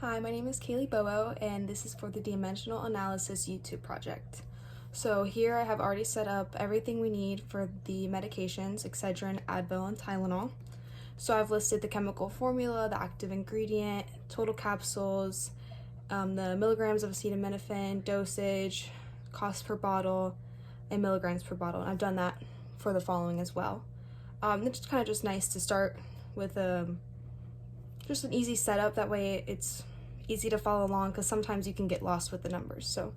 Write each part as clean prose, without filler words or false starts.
Hi, my name is Kaylee Bobo, and this is for the Dimensional Analysis YouTube project. So here I have already set up everything we need for the medications, Excedrin, Advil, and Tylenol. So I've listed the chemical formula, the active ingredient, total capsules, the milligrams of acetaminophen, dosage, cost per bottle, and milligrams per bottle. And I've done that for the following as well. It's kind of just nice to start with just an easy setup. That way it's easy to follow along, because sometimes you can get lost with the numbers. So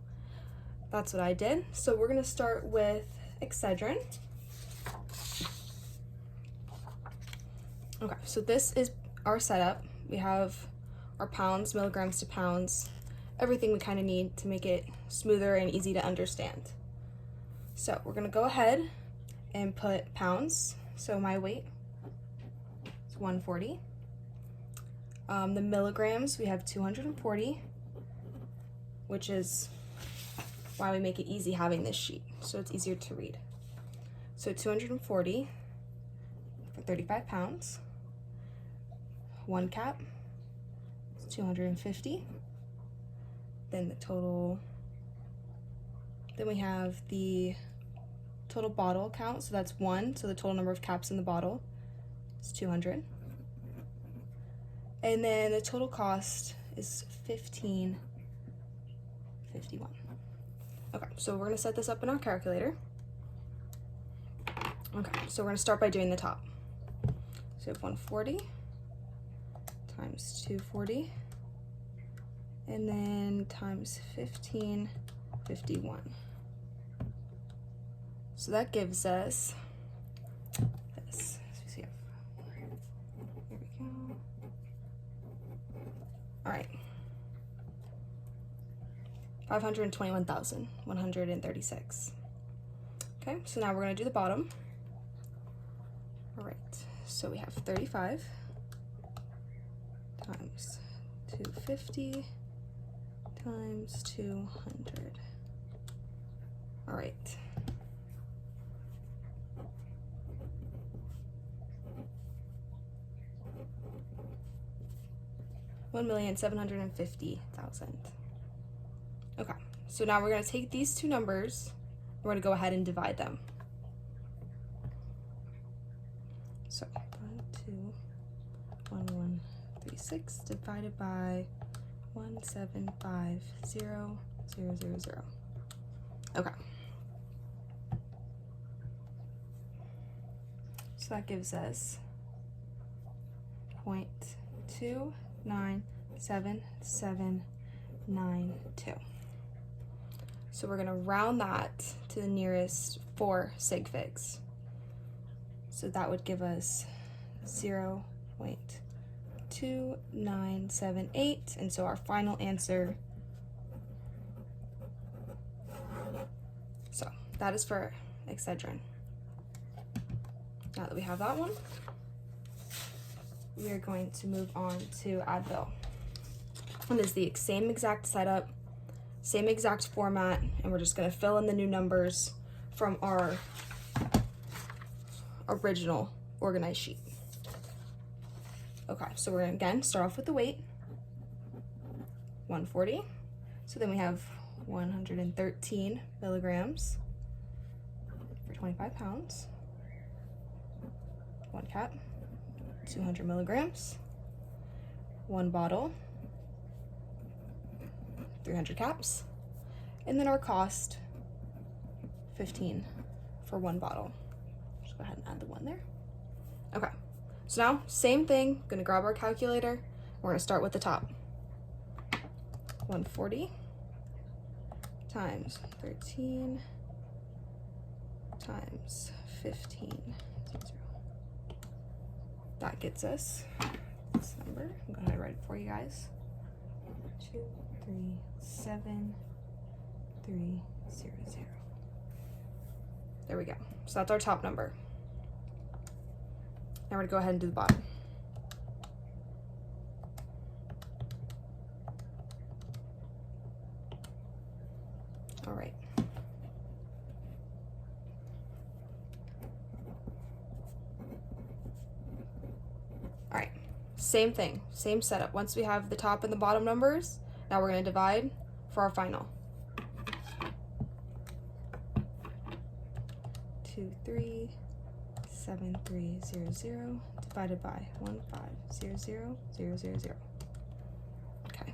that's what I did. So we're going to start with Excedrin. Okay, so this is our setup. We have our pounds, milligrams to pounds, everything we kind of need to make it smoother and easy to understand. So we're going to go ahead and put pounds. So my weight is 140. The milligrams, we have 240, which is why we make it easy having this sheet, so it's easier to read. So 240 for 35 pounds. One cap is 250. Then the total, then we have the total bottle count, so that's 1, so the total number of caps in the bottle is 200. And then the total cost is $15.51. Okay, so we're gonna set this up in our calculator. Okay, so we're gonna start by doing the top. So we have 140 times 240, and then times 15.51. So that gives us this. Here we go. All right, 521,136. Okay, so now we're gonna do the bottom. All right, so we have 35 times 250 times 200. All right. $1,750,000. Okay, so now we're going to take these two numbers, we're going to go ahead and divide them. So 1,21136 divided by 1750000. Okay. So that gives us 0.297792. So we're gonna round that to the nearest 4 sig figs. So that would give us 0.2978, and so our final answer, so that is for Excedrin. Now that we have that one, we are going to move on to Advil. And it's the same exact setup, same exact format, and we're just going to fill in the new numbers from our original organized sheet. Okay, so we're going to again start off with the weight, 140. So then we have 113 milligrams for 25 pounds. One cap, 200 milligrams. One bottle, 300 caps. And then our cost, 15 for one bottle. Just go ahead and add the 1 there. Okay, so now same thing, gonna grab our calculator. We're gonna start with the top. 140 times 13 times 15. That gets us this number. I'm gonna write it for you guys. 237,300. There we go. So that's our top number. Now we're gonna go ahead and do the bottom. All right. Same thing, same setup. Once we have the top and the bottom numbers, now we're going to divide for our final. 237300 divided by 1500000. Okay,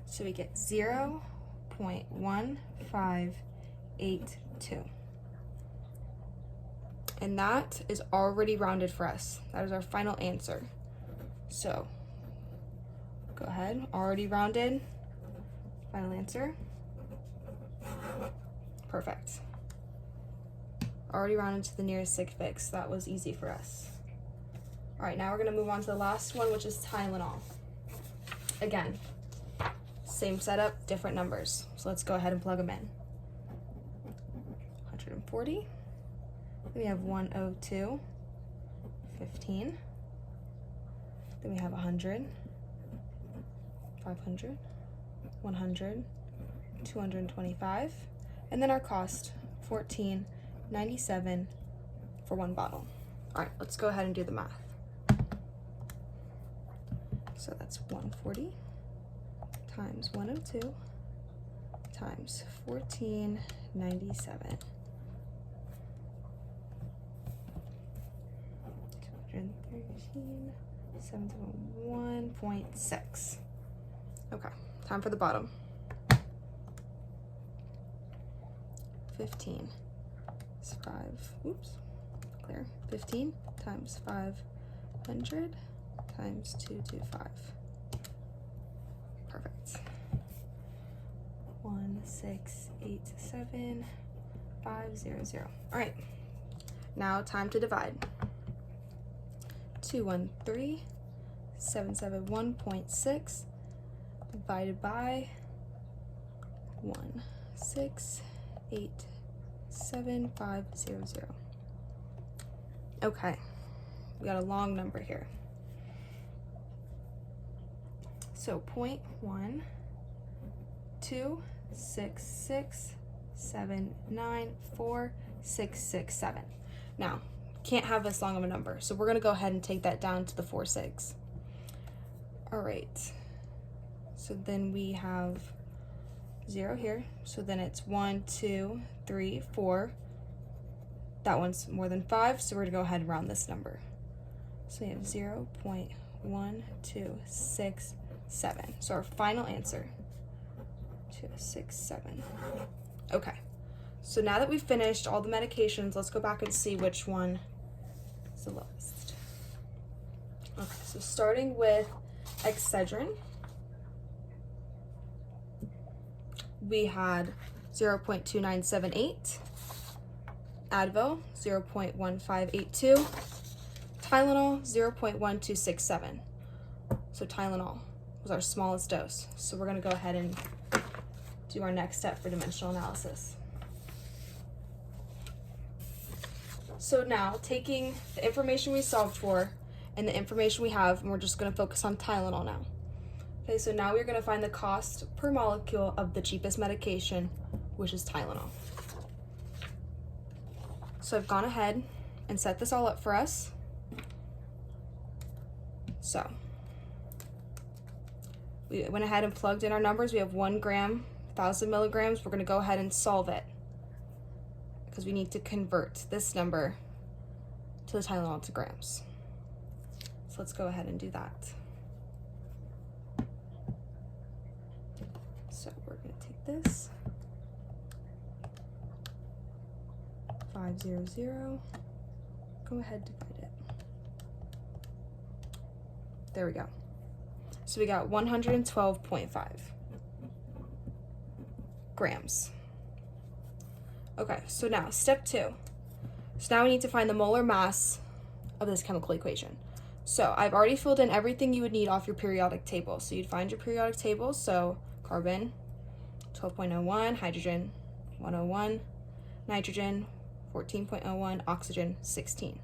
so we get 0.1582. And that is already rounded for us. That is our final answer. So go ahead, already rounded, final answer. Perfect. Already rounded to the nearest sig fix. That was easy for us. All right, now we're gonna move on to the last one, which is Tylenol. Again, same setup, different numbers. So let's go ahead and plug them in. 140. Then we have 102, 15. Then we have 100, 500, 100, 225. And then our cost, $14.97 for one bottle. All right, let's go ahead and do the math. So that's 140 times 102 times $14.97. 771.6. Okay, time for the bottom. 15 is 5. Oops, clear. 15 times 500 times 225. Perfect. 1687500. All right, now time to divide. 213,771.6 divided by 1687500. Okay, we got a long number here. So 0.1266794,667. Now, can't have this long of a number, so we're gonna go ahead and take that down to the 4 6. All right, so then we have 0 here, so then it's 1 2 3 4. That one's more than 5, so we're gonna go ahead and round this number. So we have 0.1267. So our final answer, 267. Okay, so now that we've finished all the medications, let's go back and see which one is the lowest. Okay, so starting with Excedrin, we had 0.2978, Advil 0.1582, Tylenol 0.1267. So Tylenol was our smallest dose. So we're gonna go ahead and do our next step for dimensional analysis. So now, taking the information we solved for and the information we have, and we're just gonna focus on Tylenol now. Okay, so now we're gonna find the cost per molecule of the cheapest medication, which is Tylenol. So I've gone ahead and set this all up for us. So we went ahead and plugged in our numbers. We have 1 gram, 1,000 milligrams. We're gonna go ahead and solve it because we need to convert this number to the Tylenol to grams. So let's go ahead and do that. So we're gonna take this, 500, go ahead, divide it. There we go. So we got 112.5 grams. Okay, so now step 2. So now we need to find the molar mass of this chemical equation. So I've already filled in everything you would need off your periodic table. So you'd find your periodic table, so carbon, 12.01, hydrogen, 101, nitrogen, 14.01, oxygen, 16.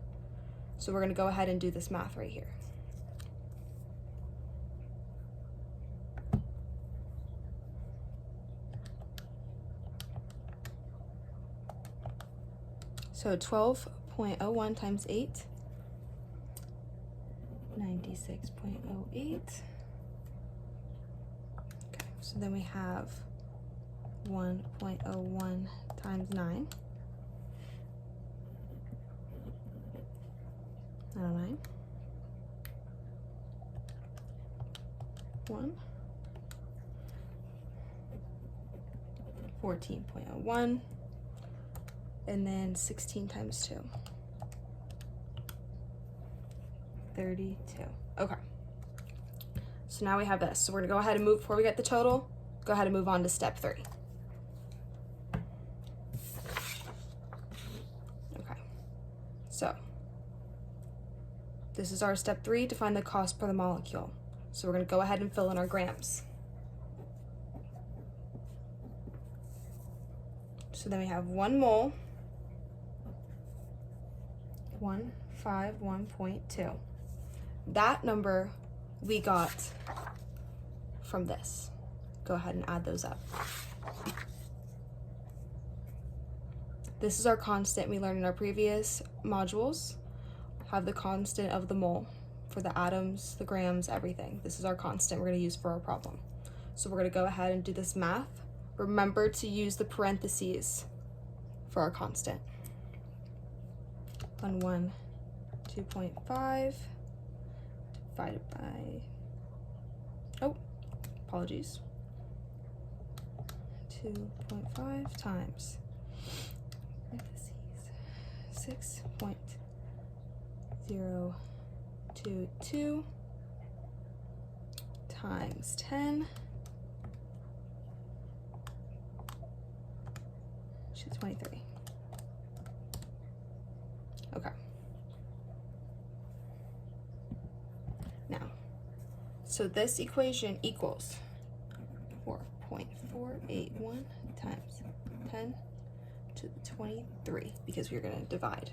So we're gonna go ahead and do this math right here. So 12.01 times 8, 90. 96.08. Okay, so then we have 1.01 times 9. 909. 1. 14.01. And then 16 times 2. 32. Okay. So now we have this. So we're gonna go ahead and move, before we get the total, go ahead and move on to step 3. Okay. So this is our step 3 to find the cost per the molecule. So we're gonna go ahead and fill in our grams. So then we have 1 mole, 151.2. That number we got from this. Go ahead and add those up. This is our constant we learned in our previous modules. Have the constant of the mole for the atoms, the grams, everything. This is our constant we're going to use for our problem. So we're going to go ahead and do this math. Remember to use the parentheses for our constant. 112.5 divided by, oh, apologies, 2.5 times 6.022 times 10, which is 23. Okay. Now, so this equation equals 4.481 times 10 to the 23, because we're going to divide.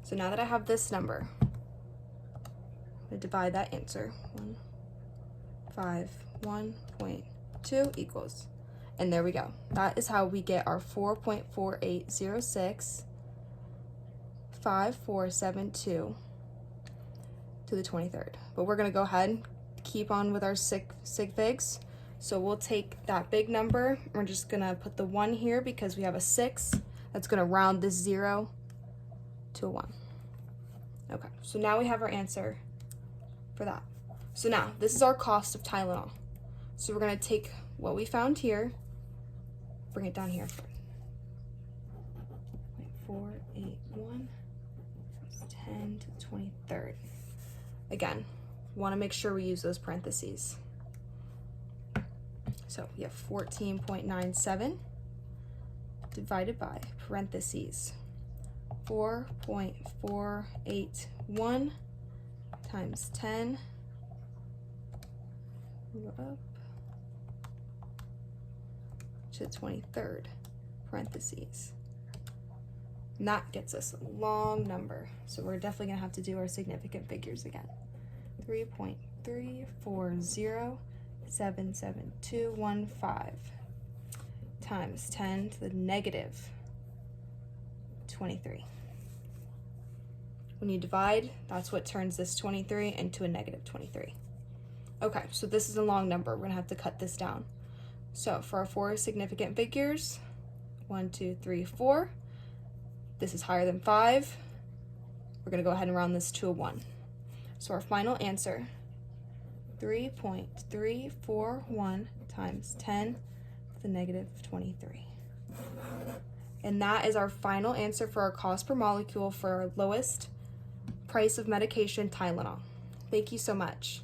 So now that I have this number, I'm going to divide that answer. 151.2 equals, and there we go. That is how we get our 4.4806 5472 to the 23rd. But we're going to go ahead and keep on with our sig figs. So we'll take that big number. We're just going to put the 1 here because we have a 6. That's going to round this 0 to a 1. Okay, so now we have our answer for that. So now, this is our cost of Tylenol. So we're going to take what we found here, bring it down here. 0.481 times 10 to the 23rd. Again, want to make sure we use those parentheses. So we have 14.97 divided by parentheses 4.481 times 10, go up to the 23rd, parentheses. And that gets us a long number. So we're definitely gonna have to do our significant figures again. 3.34077215 times 10 to the negative 23. When you divide, that's what turns this 23 into a negative 23. Okay, so this is a long number. We're gonna have to cut this down. So for our 4 significant figures, 1, 2, 3, 4, this is higher than 5. We're gonna go ahead and round this to a 1. So our final answer, 3.341 times 10 to the negative 23. And that is our final answer for our cost per molecule for our lowest price of medication, Tylenol. Thank you so much.